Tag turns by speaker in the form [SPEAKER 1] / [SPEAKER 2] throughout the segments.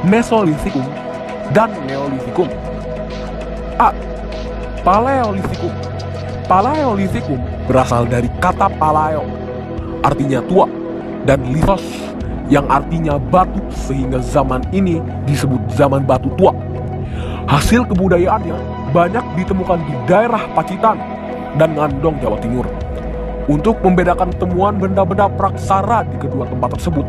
[SPEAKER 1] Mesolitikum, dan Neolitikum. A. Paleolitikum. Paleolitikum berasal dari kata paleo, artinya tua, dan lithos, yang artinya batu, sehingga zaman ini disebut zaman batu tua. Hasil kebudayaannya banyak ditemukan di daerah Pacitan dan Ngandong, Jawa Timur. Untuk membedakan temuan benda-benda praksara di kedua tempat tersebut,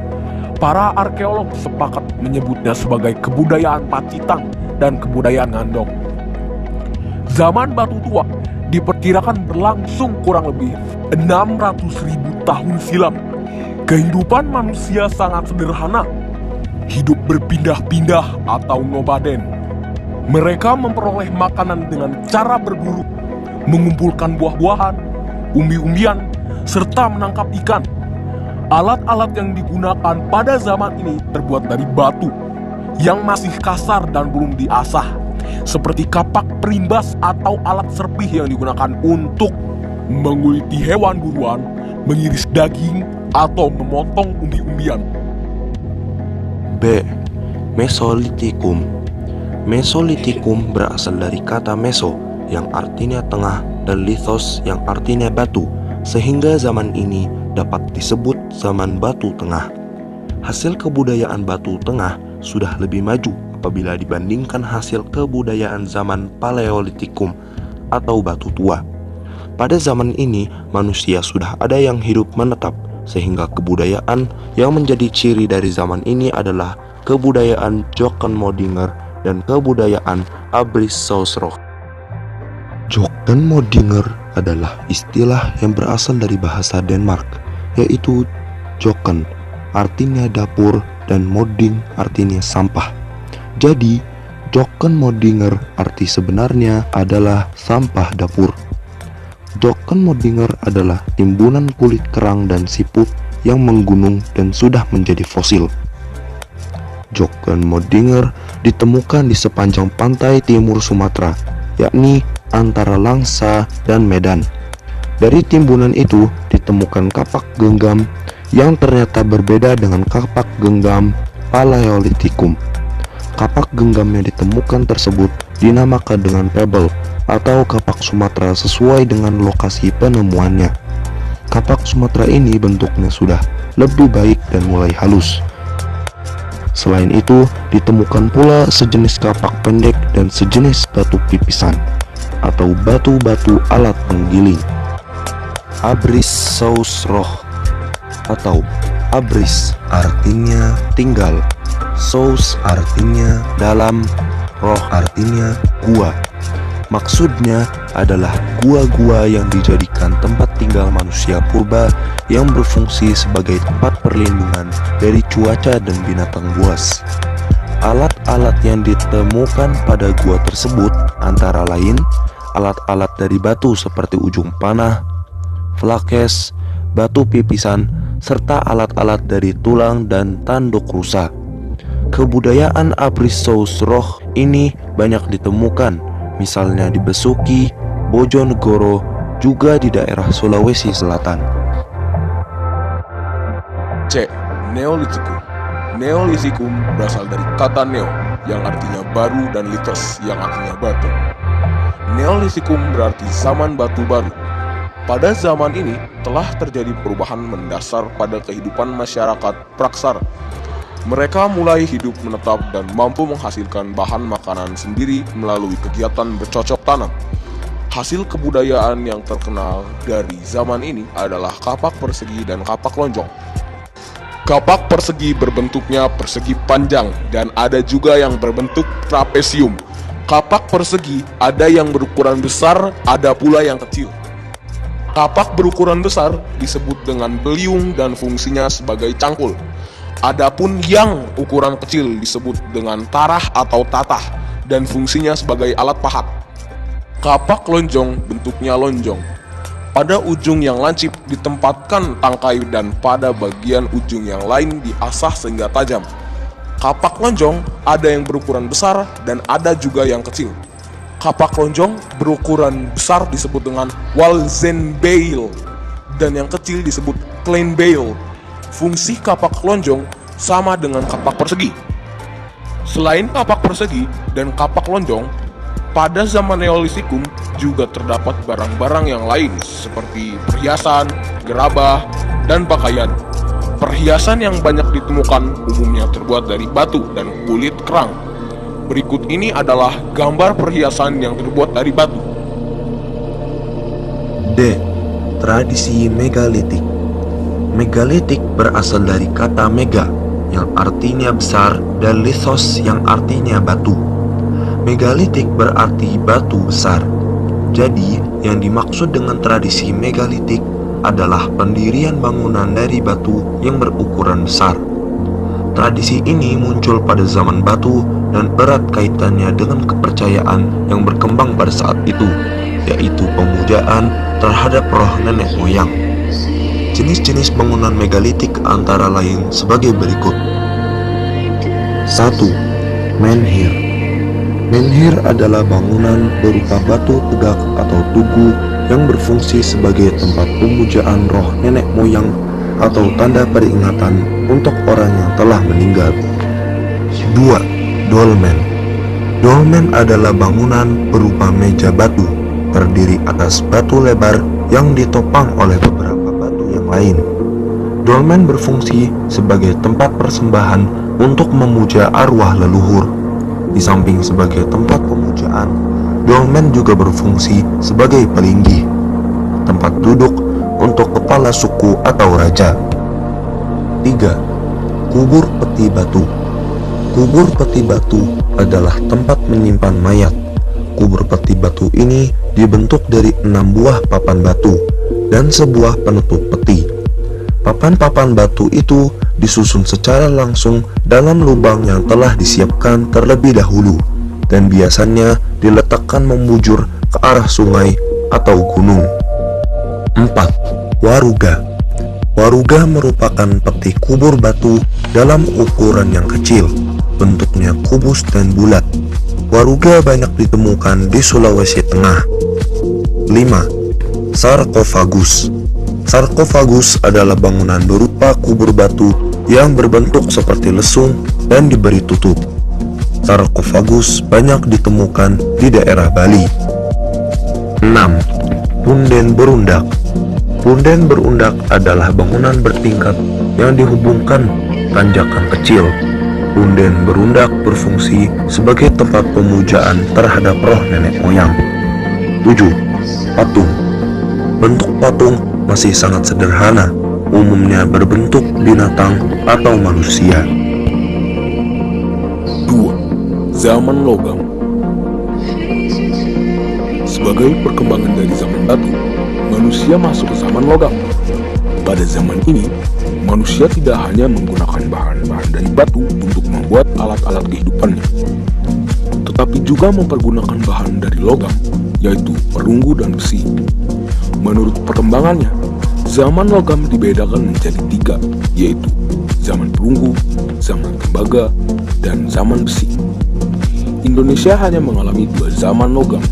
[SPEAKER 1] para arkeolog sepakat menyebutnya sebagai kebudayaan Pacitan dan kebudayaan Ngandong. Zaman batu tua diperkirakan berlangsung kurang lebih 600.000 tahun silam. Kehidupan manusia sangat sederhana, hidup berpindah-pindah atau nomaden. Mereka memperoleh makanan dengan cara berburu, mengumpulkan buah-buahan, umbi-umbian, serta menangkap ikan. Alat-alat yang digunakan pada zaman ini terbuat dari batu yang masih kasar dan belum diasah, seperti kapak perimbas atau alat serpih yang digunakan untuk menguliti hewan buruan, mengiris daging, atau memotong umbi-umbian.
[SPEAKER 2] B. Mesolitikum. Mesolitikum berasal dari kata meso yang artinya tengah dan lithos yang artinya batu, sehingga zaman ini dapat disebut zaman batu tengah. Hasil kebudayaan batu tengah sudah lebih maju apabila dibandingkan hasil kebudayaan zaman Paleolitikum atau batu tua. Pada zaman ini manusia sudah ada yang hidup menetap, sehingga kebudayaan yang menjadi ciri dari zaman ini adalah kebudayaan Jokkenmodinger dan kebudayaan Abrishouseroch. Jokkenmodinger adalah istilah yang berasal dari bahasa Denmark, yaitu Jokken artinya dapur dan modding artinya sampah. Jadi, Jokkenmodinger arti sebenarnya adalah sampah dapur. Jokkenmodinger adalah timbunan kulit kerang dan siput yang menggunung dan sudah menjadi fosil. Jokkenmodinger ditemukan di sepanjang pantai timur Sumatera, yakni antara Langsa dan Medan. Dari timbunan itu ditemukan kapak genggam yang ternyata berbeda dengan kapak genggam Paleolitikum. Kapak genggam yang ditemukan tersebut dinamakan dengan pebble atau kapak Sumatera sesuai dengan lokasi penemuannya. Kapak Sumatera ini bentuknya sudah lebih baik dan mulai halus. Selain itu, ditemukan pula sejenis kapak pendek dan sejenis batu pipisan atau batu-batu alat penggiling. Abrishouseroch atau abris artinya tinggal, sous artinya dalam, roh artinya gua. Maksudnya adalah gua-gua yang dijadikan tempat tinggal manusia purba yang berfungsi sebagai tempat perlindungan dari cuaca dan binatang buas. Alat-alat yang ditemukan pada gua tersebut antara lain alat-alat dari batu seperti ujung panah, flakes, batu pipisan, serta alat-alat dari tulang dan tanduk rusa. Kebudayaan Abrishouseroch ini banyak ditemukan, misalnya di Besuki, Bojonegoro, juga di daerah Sulawesi Selatan.
[SPEAKER 1] C. Neolitikum. Neolitikum berasal dari kata neo yang artinya baru dan litos yang artinya batu. Neolitikum berarti zaman batu baru. Pada zaman ini telah terjadi perubahan mendasar pada kehidupan masyarakat praksara. Mereka mulai hidup menetap dan mampu menghasilkan bahan makanan sendiri melalui kegiatan bercocok tanam. Hasil kebudayaan yang terkenal dari zaman ini adalah kapak persegi dan kapak lonjong. Kapak persegi berbentuknya persegi panjang dan ada juga yang berbentuk trapesium. Kapak persegi ada yang berukuran besar, ada pula yang kecil. Kapak berukuran besar disebut dengan beliung dan fungsinya sebagai cangkul. Adapun yang ukuran kecil disebut dengan tarah atau tatah dan fungsinya sebagai alat pahat. Kapak lonjong bentuknya lonjong. Pada ujung yang lancip ditempatkan tangkai dan pada bagian ujung yang lain diasah sehingga tajam. Kapak lonjong ada yang berukuran besar dan ada juga yang kecil. Kapak lonjong berukuran besar disebut dengan Walzenbeil dan yang kecil disebut Kleinbeil. Fungsi kapak lonjong sama dengan kapak persegi. Selain kapak persegi dan kapak lonjong, pada zaman Neolitikum juga terdapat barang-barang yang lain seperti perhiasan, gerabah, dan pakaian. Perhiasan yang banyak ditemukan umumnya terbuat dari batu dan kulit kerang. Berikut ini adalah gambar perhiasan yang terbuat dari batu.
[SPEAKER 2] D. Tradisi megalitik. Megalitik berasal dari kata mega yang artinya besar dan lithos yang artinya batu. Megalitik berarti batu besar. Jadi, yang dimaksud dengan tradisi megalitik adalah pendirian bangunan dari batu yang berukuran besar. Tradisi ini muncul pada zaman batu dan erat kaitannya dengan kepercayaan yang berkembang pada saat itu, yaitu pemujaan terhadap roh nenek moyang. Jenis-jenis bangunan megalitik antara lain sebagai berikut. 1. Menhir. Menhir adalah bangunan berupa batu tegak atau tugu yang berfungsi sebagai tempat pemujaan roh nenek moyang atau tanda peringatan untuk orang yang telah meninggal. 2. Dolmen. Dolmen adalah bangunan berupa meja batu terdiri atas batu lebar yang ditopang oleh beberapa batu yang lain. Dolmen berfungsi sebagai tempat persembahan untuk memuja arwah leluhur. Di samping sebagai tempat pemujaan, dolmen juga berfungsi sebagai pelinggih, tempat duduk untuk kepala suku atau raja. 3. Kubur peti batu. Kubur peti batu adalah tempat menyimpan mayat. Kubur peti batu ini dibentuk dari 6 buah papan batu dan sebuah penutup peti. Papan-papan batu itu disusun secara langsung dalam lubang yang telah disiapkan terlebih dahulu dan biasanya diletakkan membujur ke arah sungai atau gunung. 4. Waruga. Waruga merupakan peti kubur batu dalam ukuran yang kecil, bentuknya kubus dan bulat. Waruga banyak ditemukan di Sulawesi Tengah. 5. Sarkofagus. Sarkofagus adalah bangunan berupa kubur batu yang berbentuk seperti lesung dan diberi tutup. Sarkofagus banyak ditemukan di daerah Bali. 6. Punden berundak. Punden berundak adalah bangunan bertingkat yang dihubungkan tanjakan kecil. Punden berundak berfungsi sebagai tempat pemujaan terhadap roh nenek moyang. 7. Patung. Bentuk patung masih sangat sederhana, umumnya berbentuk binatang atau manusia.
[SPEAKER 1] 2. Zaman logam. Sebagai perkembangan dari zaman batu, manusia masuk ke zaman logam. Pada zaman ini, manusia tidak hanya menggunakan bahan-bahan dari batu untuk membuat alat-alat kehidupannya, tetapi juga mempergunakan bahan dari logam, yaitu perunggu dan besi. Menurut perkembangannya, zaman logam dibedakan menjadi 3, yaitu zaman perunggu, zaman tembaga, dan zaman besi. Indonesia hanya mengalami 2 zaman logam,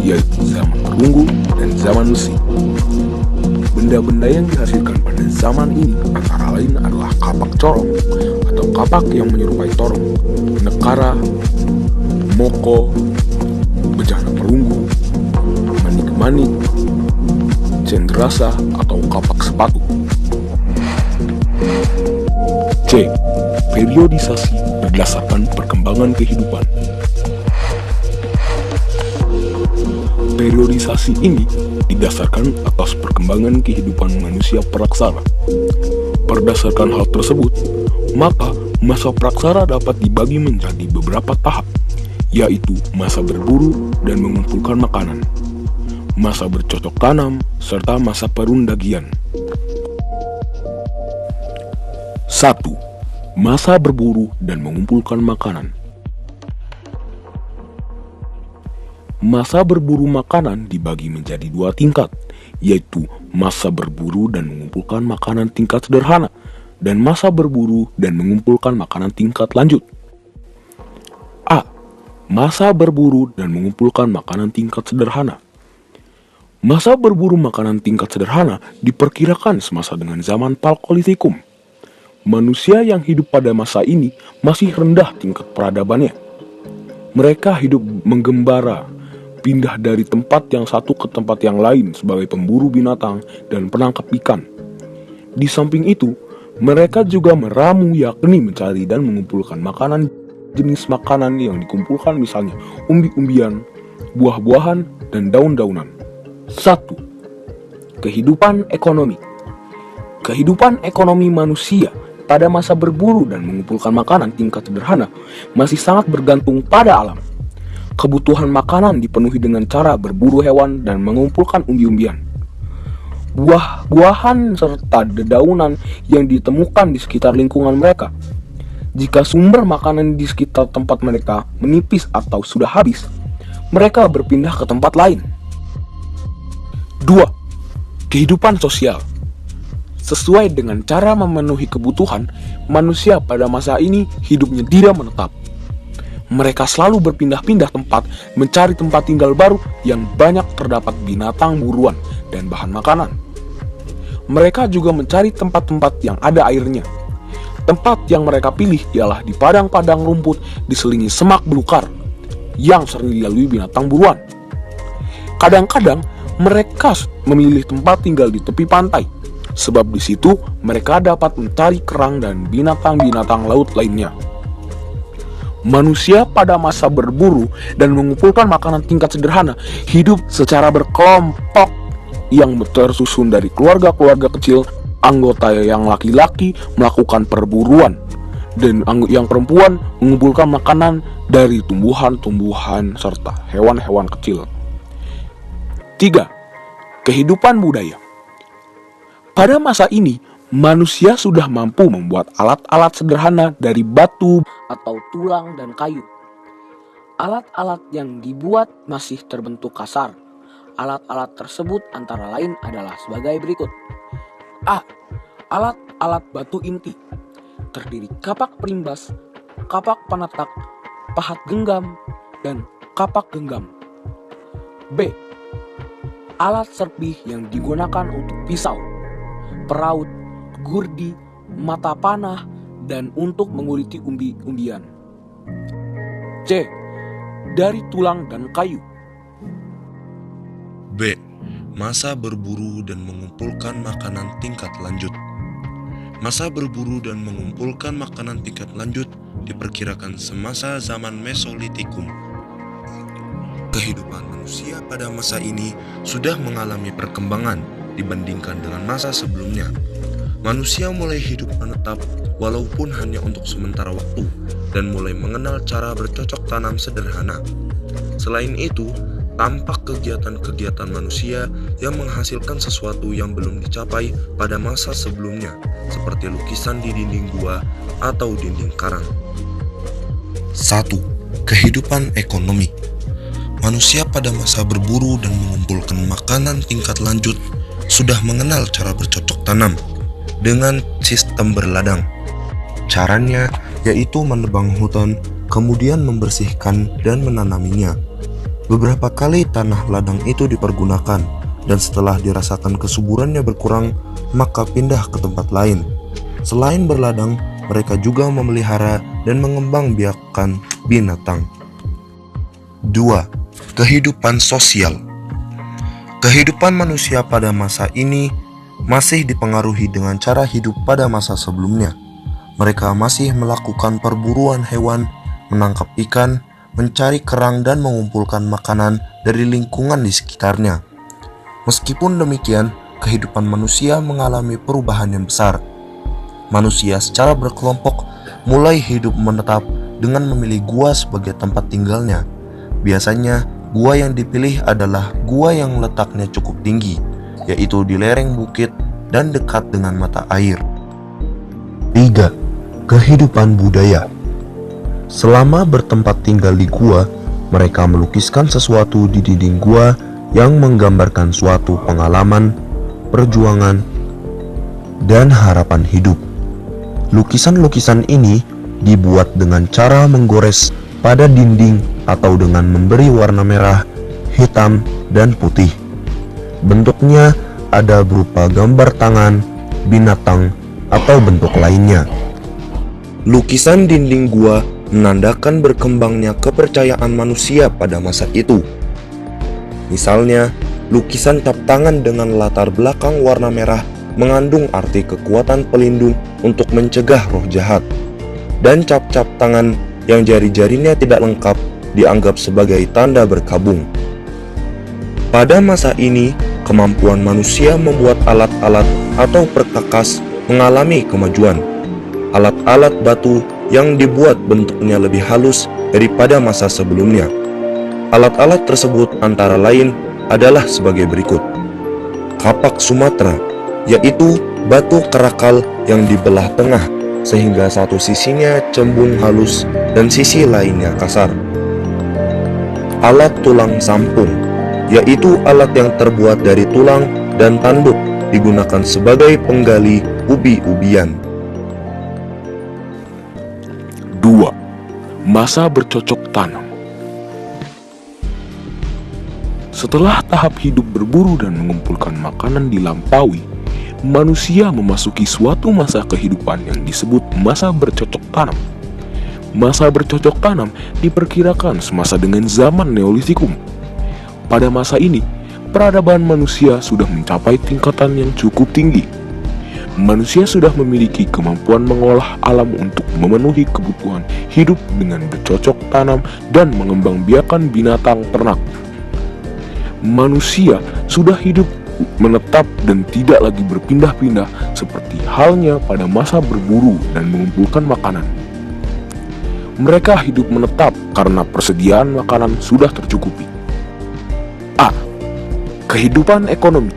[SPEAKER 1] yaitu zaman perunggu dan zaman besi. Benda-benda yang dihasilkan pada zaman ini antara lain adalah kapak corong atau kapak yang menyerupai torong, nekara, moko, bejana perunggu, manik-manik, cenderasa atau kapak sepatu. C. Periodisasi berdasarkan perkembangan kehidupan. Periodisasi ini didasarkan atas perkembangan kehidupan manusia praksara. Berdasarkan hal tersebut, maka masa praksara dapat dibagi menjadi beberapa tahap, yaitu masa berburu dan mengumpulkan makanan, masa bercocok tanam, serta masa perundagian. 1. Masa berburu dan mengumpulkan makanan. Masa berburu makanan dibagi menjadi 2 tingkat, yaitu masa berburu dan mengumpulkan makanan tingkat sederhana, dan masa berburu dan mengumpulkan makanan tingkat lanjut. A. Masa berburu dan mengumpulkan makanan tingkat sederhana. Masa berburu makanan tingkat sederhana diperkirakan semasa dengan zaman Paleolitikum. Manusia yang hidup pada masa ini masih rendah tingkat peradabannya. Mereka hidup menggembara, pindah dari tempat yang satu ke tempat yang lain sebagai pemburu binatang dan penangkap ikan. Di samping itu, mereka juga meramu, yakni mencari dan mengumpulkan makanan jenis makanan yang dikumpulkan, misalnya umbi-umbian, buah-buahan, dan daun-daunan. 1. Kehidupan ekonomi. Kehidupan ekonomi manusia pada masa berburu dan mengumpulkan makanan tingkat sederhana masih sangat bergantung pada alam. Kebutuhan makanan dipenuhi dengan cara berburu hewan dan mengumpulkan umbi-umbian. Buah-buahan serta dedaunan yang ditemukan di sekitar lingkungan mereka. Jika sumber makanan di sekitar tempat mereka menipis atau sudah habis, mereka berpindah ke tempat lain. 2. Kehidupan sosial. Sesuai dengan cara memenuhi kebutuhan, manusia pada masa ini hidupnya tidak menetap. Mereka selalu berpindah-pindah tempat, mencari tempat tinggal baru yang banyak terdapat binatang buruan dan bahan makanan. Mereka juga mencari tempat-tempat yang ada airnya. Tempat yang mereka pilih ialah di padang-padang rumput diselingi semak belukar yang sering dilalui binatang buruan. Kadang-kadang mereka memilih tempat tinggal di tepi pantai, sebab di situ mereka dapat mencari kerang dan binatang-binatang laut lainnya. Manusia pada masa berburu dan mengumpulkan makanan tingkat sederhana hidup secara berkelompok yang tersusun dari keluarga-keluarga kecil. Anggota yang laki-laki melakukan perburuan dan yang perempuan mengumpulkan makanan dari tumbuhan-tumbuhan serta hewan-hewan kecil. 3. Kehidupan budaya. Pada masa ini, manusia sudah mampu membuat alat-alat sederhana dari batu atau tulang dan kayu. Alat-alat yang dibuat masih terbentuk kasar. Alat-alat tersebut antara lain adalah sebagai berikut. A. Alat-alat batu inti, terdiri kapak perimbas, kapak penetak, pahat genggam, dan kapak genggam. B. Alat serpih yang digunakan untuk pisau, peraut, gurdi, mata panah, dan untuk menguliti umbi-umbian. C. Dari tulang dan kayu.
[SPEAKER 2] B. Masa berburu dan mengumpulkan makanan tingkat lanjut. Masa berburu dan mengumpulkan makanan tingkat lanjut diperkirakan semasa zaman Mesolitikum. Kehidupan manusia pada masa ini sudah mengalami perkembangan dibandingkan dengan masa sebelumnya. Manusia mulai hidup menetap walaupun hanya untuk sementara waktu dan mulai mengenal cara bercocok tanam sederhana. Selain itu, tampak kegiatan-kegiatan manusia yang menghasilkan sesuatu yang belum dicapai pada masa sebelumnya, seperti lukisan di dinding gua atau dinding karang. 1. Kehidupan ekonomi. Manusia pada masa berburu dan mengumpulkan makanan tingkat lanjut sudah mengenal cara bercocok tanam dengan sistem berladang. Caranya yaitu menebang hutan, kemudian membersihkan dan menanaminya. Beberapa kali tanah ladang itu dipergunakan, dan setelah dirasakan kesuburannya berkurang, maka pindah ke tempat lain. Selain berladang, mereka juga memelihara dan mengembangbiakkan binatang. 2. Kehidupan sosial. Kehidupan manusia pada masa ini masih dipengaruhi dengan cara hidup pada masa sebelumnya. Mereka masih melakukan perburuan hewan, menangkap ikan, mencari kerang dan mengumpulkan makanan dari lingkungan di sekitarnya. Meskipun demikian, kehidupan manusia mengalami perubahan yang besar. Manusia secara berkelompok mulai hidup menetap dengan memilih gua sebagai tempat tinggalnya. Biasanya, gua yang dipilih adalah gua yang letaknya cukup tinggi, yaitu di lereng bukit dan dekat dengan mata air. 3. Kehidupan budaya. Selama bertempat tinggal di gua, mereka melukiskan sesuatu di dinding gua yang menggambarkan suatu pengalaman, perjuangan, dan harapan hidup. Lukisan-lukisan ini dibuat dengan cara menggores pada dinding atau dengan memberi warna merah, hitam, dan putih. Bentuknya ada berupa gambar tangan, binatang, atau bentuk lainnya. Lukisan dinding gua menandakan berkembangnya kepercayaan manusia pada masa itu. Misalnya, lukisan cap tangan dengan latar belakang warna merah mengandung arti kekuatan pelindung untuk mencegah roh jahat. Dan cap-cap tangan yang jari-jarinya tidak lengkap dianggap sebagai tanda berkabung. Pada masa ini, kemampuan manusia membuat alat-alat atau perkakas mengalami kemajuan. Alat-alat batu yang dibuat bentuknya lebih halus daripada masa sebelumnya. Alat-alat tersebut antara lain adalah sebagai berikut. Kapak Sumatera, yaitu batu kerakal yang dibelah tengah sehingga satu sisinya cembung halus dan sisi lainnya kasar. Alat tulang sampung, yaitu alat yang terbuat dari tulang dan tanduk digunakan sebagai penggali ubi-ubian.
[SPEAKER 1] 2. Masa bercocok tanam. Setelah tahap hidup berburu dan mengumpulkan makanan dilampaui, manusia memasuki suatu masa kehidupan yang disebut masa bercocok tanam. Masa bercocok tanam diperkirakan semasa dengan zaman Neolitikum. Pada masa ini, peradaban manusia sudah mencapai tingkatan yang cukup tinggi. Manusia sudah memiliki kemampuan mengolah alam untuk memenuhi kebutuhan hidup dengan bercocok tanam dan mengembangbiakan binatang ternak. Manusia sudah hidup menetap dan tidak lagi berpindah-pindah seperti halnya pada masa berburu dan mengumpulkan makanan. Mereka hidup menetap karena persediaan makanan sudah tercukupi. A. Kehidupan ekonomi.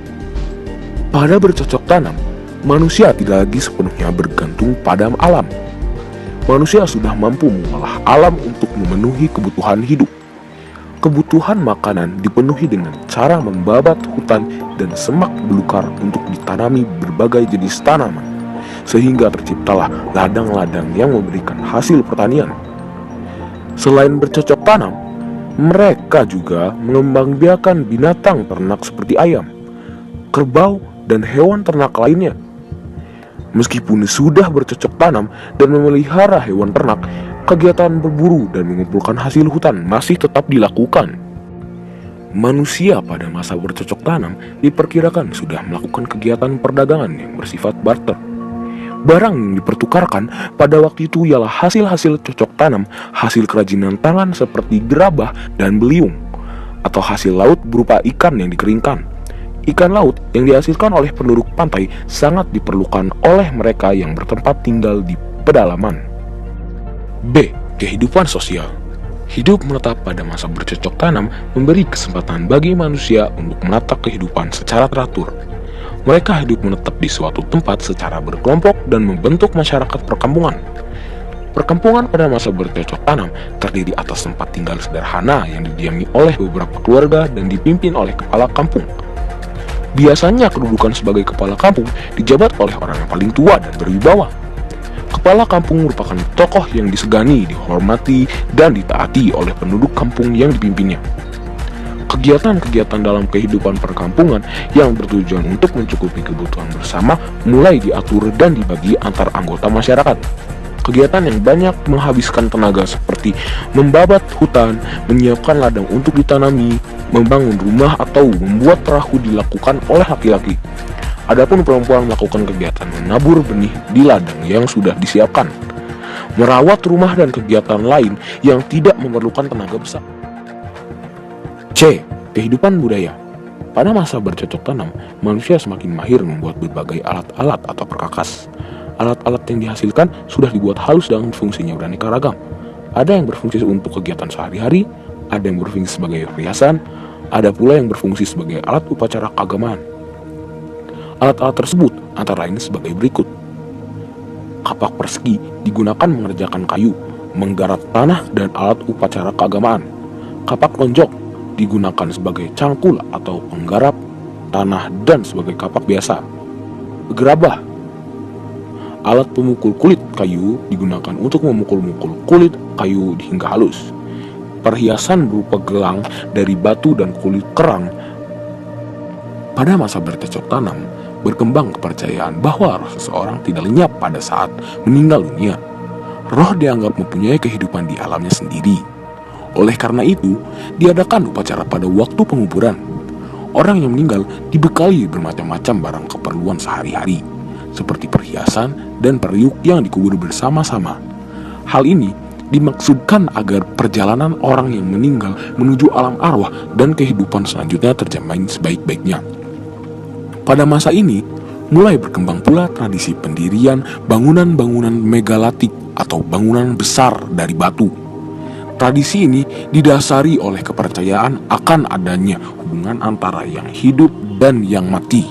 [SPEAKER 1] Pada bercocok tanam, manusia tidak lagi sepenuhnya bergantung pada alam. Manusia sudah mampu mengolah alam untuk memenuhi kebutuhan hidup. Kebutuhan makanan dipenuhi dengan cara membabat hutan dan semak belukar untuk ditanami berbagai jenis tanaman, sehingga terciptalah ladang-ladang yang memberikan hasil pertanian. Selain bercocok tanam, mereka juga mengembangbiakan binatang ternak seperti ayam, kerbau, dan hewan ternak lainnya. Meskipun sudah bercocok tanam dan memelihara hewan ternak, kegiatan berburu dan mengumpulkan hasil hutan masih tetap dilakukan. Manusia pada masa bercocok tanam diperkirakan sudah melakukan kegiatan perdagangan yang bersifat barter. Barang yang dipertukarkan pada waktu itu ialah hasil-hasil cocok tanam, hasil kerajinan tangan seperti gerabah dan beliung, atau hasil laut berupa ikan yang dikeringkan. Ikan laut yang dihasilkan oleh penduduk pantai sangat diperlukan oleh mereka yang bertempat tinggal di pedalaman. B. Kehidupan sosial. Hidup menetap pada masa bercocok tanam memberi kesempatan bagi manusia untuk menata kehidupan secara teratur. Mereka hidup menetap di suatu tempat secara berkelompok dan membentuk masyarakat perkampungan. Perkampungan pada masa bercocok tanam terdiri atas tempat tinggal sederhana yang didiami oleh beberapa keluarga dan dipimpin oleh kepala kampung. Biasanya kedudukan sebagai kepala kampung dijabat oleh orang yang paling tua dan berwibawa. Kepala kampung merupakan tokoh yang disegani, dihormati, dan ditaati oleh penduduk kampung yang dipimpinnya. Kegiatan-kegiatan dalam kehidupan perkampungan yang bertujuan untuk mencukupi kebutuhan bersama mulai diatur dan dibagi antar anggota masyarakat. Kegiatan yang banyak menghabiskan tenaga seperti membabat hutan, menyiapkan ladang untuk ditanami, membangun rumah atau membuat perahu dilakukan oleh laki-laki. Adapun perempuan melakukan kegiatan menabur benih di ladang yang sudah disiapkan, merawat rumah dan kegiatan lain yang tidak memerlukan tenaga besar. C. Kehidupan budaya. Pada masa bercocok tanam, manusia semakin mahir membuat berbagai alat-alat atau perkakas. Alat-alat yang dihasilkan sudah dibuat halus dengan fungsinya beraneka ragam. Ada yang berfungsi untuk kegiatan sehari-hari, ada yang berfungsi sebagai perhiasan, ada pula yang berfungsi sebagai alat upacara keagamaan. Alat-alat tersebut antara lain sebagai berikut. Kapak persegi digunakan mengerjakan kayu, menggarap tanah dan alat upacara keagamaan. Kapak lonjok digunakan sebagai cangkul atau penggarap tanah dan sebagai kapak biasa. Gerabah, alat pemukul kulit kayu, digunakan untuk memukul-mukul kulit kayu hingga halus. Perhiasan berupa gelang dari batu dan kulit kerang. Pada masa bercocok tanam, berkembang kepercayaan bahwa roh seseorang tidak lenyap pada saat meninggal dunia. Roh dianggap mempunyai kehidupan di alamnya sendiri. Oleh karena itu, diadakan upacara pada waktu penguburan. Orang yang meninggal dibekali bermacam-macam barang keperluan sehari-hari, seperti perhiasan dan periuk yang dikubur bersama-sama. Hal ini dimaksudkan agar perjalanan orang yang meninggal menuju alam arwah dan kehidupan selanjutnya terjamin sebaik-baiknya. Pada masa ini, mulai berkembang pula tradisi pendirian bangunan-bangunan megalitik atau bangunan besar dari batu. Tradisi ini didasari oleh kepercayaan akan adanya hubungan antara yang hidup dan yang mati,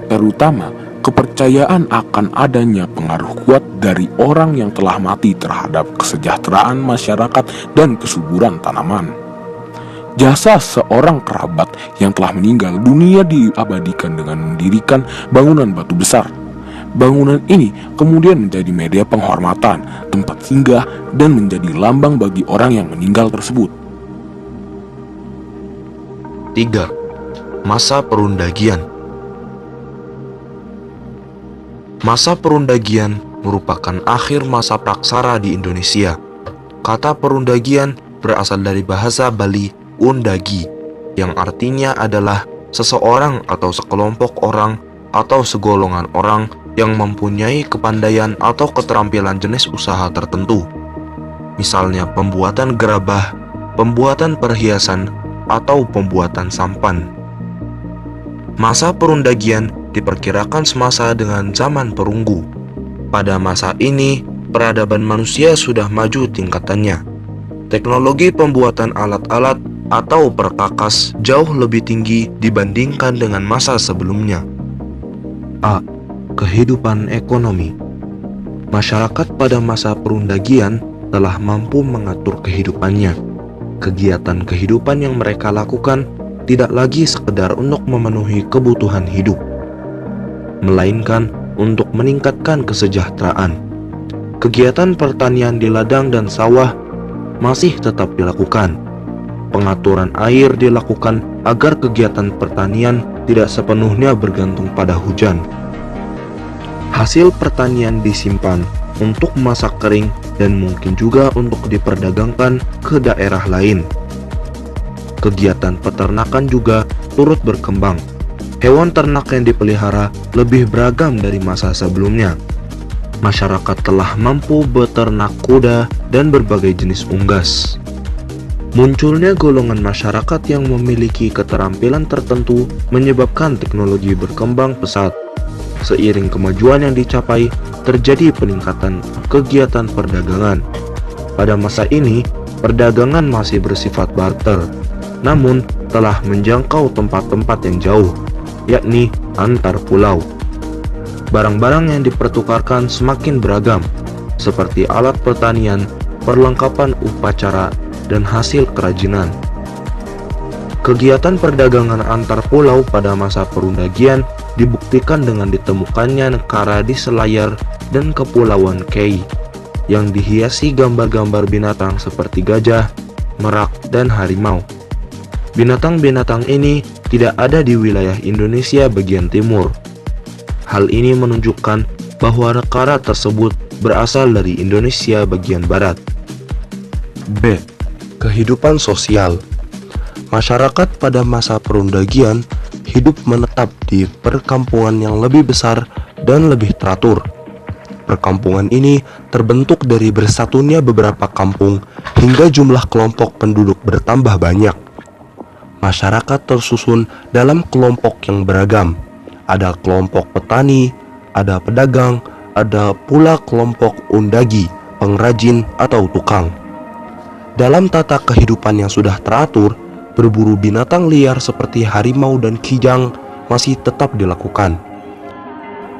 [SPEAKER 1] terutama kepercayaan akan adanya pengaruh kuat dari orang yang telah mati terhadap kesejahteraan masyarakat dan kesuburan tanaman. Jasa seorang kerabat yang telah meninggal dunia diabadikan dengan mendirikan bangunan batu besar. Bangunan ini kemudian menjadi media penghormatan, tempat singgah, dan menjadi lambang bagi orang yang meninggal tersebut.
[SPEAKER 2] 3. Masa perundagian. Masa perundagian merupakan akhir masa praksara di Indonesia. Kata perundagian berasal dari bahasa Bali undagi, yang artinya adalah seseorang atau sekelompok orang atau segolongan orang yang mempunyai kepandaian atau keterampilan jenis usaha tertentu. Misalnya pembuatan gerabah, pembuatan perhiasan, atau pembuatan sampan. Masa perundagian diperkirakan semasa dengan zaman perunggu. Pada masa ini, peradaban manusia sudah maju tingkatannya. Teknologi pembuatan alat-alat atau perkakas jauh lebih tinggi dibandingkan dengan masa sebelumnya. A. Kehidupan ekonomi. Masyarakat pada masa perundagian telah mampu mengatur kehidupannya. Kegiatan kehidupan yang mereka lakukan tidak lagi sekedar untuk memenuhi kebutuhan hidup, melainkan untuk meningkatkan kesejahteraan. Kegiatan pertanian di ladang dan sawah masih tetap dilakukan. Pengaturan air dilakukan agar kegiatan pertanian tidak sepenuhnya bergantung pada hujan. Hasil pertanian disimpan untuk masa kering dan mungkin juga untuk diperdagangkan ke daerah lain. Kegiatan peternakan juga turut berkembang. Hewan ternak yang dipelihara lebih beragam dari masa sebelumnya. Masyarakat telah mampu beternak kuda dan berbagai jenis unggas. Munculnya golongan masyarakat yang memiliki keterampilan tertentu menyebabkan teknologi berkembang pesat. Seiring kemajuan yang dicapai, terjadi peningkatan kegiatan perdagangan. Pada masa ini, perdagangan masih bersifat barter, namun telah menjangkau tempat-tempat yang jauh, yakni antar pulau. Barang-barang yang dipertukarkan semakin beragam, seperti alat pertanian, perlengkapan upacara, dan hasil kerajinan. Kegiatan perdagangan antar pulau pada masa perundagian dibuktikan dengan ditemukannya negara di Selayar dan Kepulauan Kei yang dihiasi gambar-gambar binatang seperti gajah, merak, dan harimau. Binatang-binatang ini tidak ada di wilayah Indonesia bagian timur. Hal ini menunjukkan bahwa negara tersebut berasal dari Indonesia bagian barat. B. Kehidupan sosial. Masyarakat pada masa perundagian hidup menetap di perkampungan yang lebih besar dan lebih teratur. Perkampungan ini terbentuk dari bersatunya beberapa kampung hingga jumlah kelompok penduduk bertambah banyak. Masyarakat tersusun dalam kelompok yang beragam. Ada kelompok petani, ada pedagang, ada pula kelompok undagi, pengrajin atau tukang. Dalam tata kehidupan yang sudah teratur, berburu binatang liar seperti harimau dan kijang masih tetap dilakukan.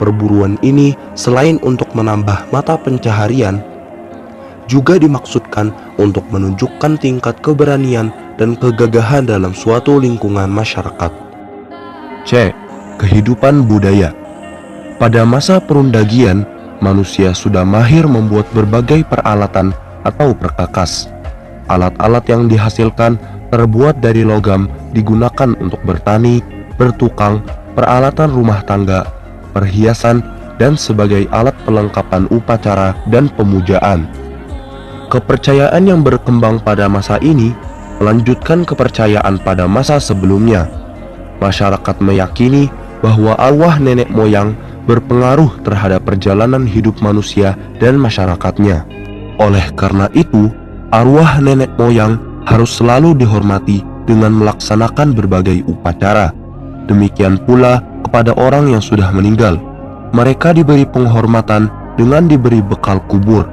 [SPEAKER 2] Perburuan ini selain untuk menambah mata pencaharian, juga dimaksudkan untuk menunjukkan tingkat keberanian dan kegagahan dalam suatu lingkungan masyarakat. C. Kehidupan budaya. Pada masa perundagian, manusia sudah mahir membuat berbagai peralatan atau perkakas. Alat-alat yang dihasilkan terbuat dari logam digunakan untuk bertani, bertukang, peralatan rumah tangga, perhiasan, dan sebagai alat perlengkapan upacara dan pemujaan. Kepercayaan yang berkembang pada masa ini melanjutkan kepercayaan pada masa sebelumnya. Masyarakat meyakini bahwa arwah nenek moyang berpengaruh terhadap perjalanan hidup manusia dan masyarakatnya. Oleh karena itu, arwah nenek moyang harus selalu dihormati dengan melaksanakan berbagai upacara. Demikian pula kepada orang yang sudah meninggal. Mereka diberi penghormatan dengan diberi bekal kubur.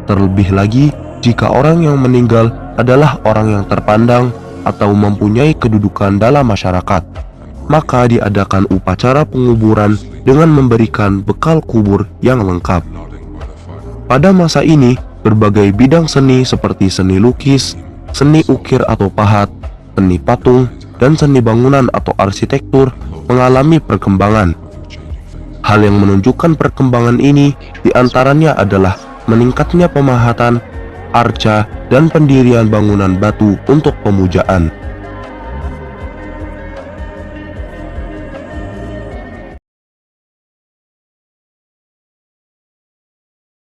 [SPEAKER 2] Terlebih lagi jika orang yang meninggal adalah orang yang terpandang atau mempunyai kedudukan dalam masyarakat, maka diadakan upacara penguburan dengan memberikan bekal kubur yang lengkap. Pada masa ini, berbagai bidang seni seperti seni lukis, seni ukir atau pahat, seni patung, dan seni bangunan atau arsitektur mengalami perkembangan. Hal yang menunjukkan perkembangan ini diantaranya adalah meningkatnya pemahatan, arca, dan pendirian bangunan batu untuk pemujaan.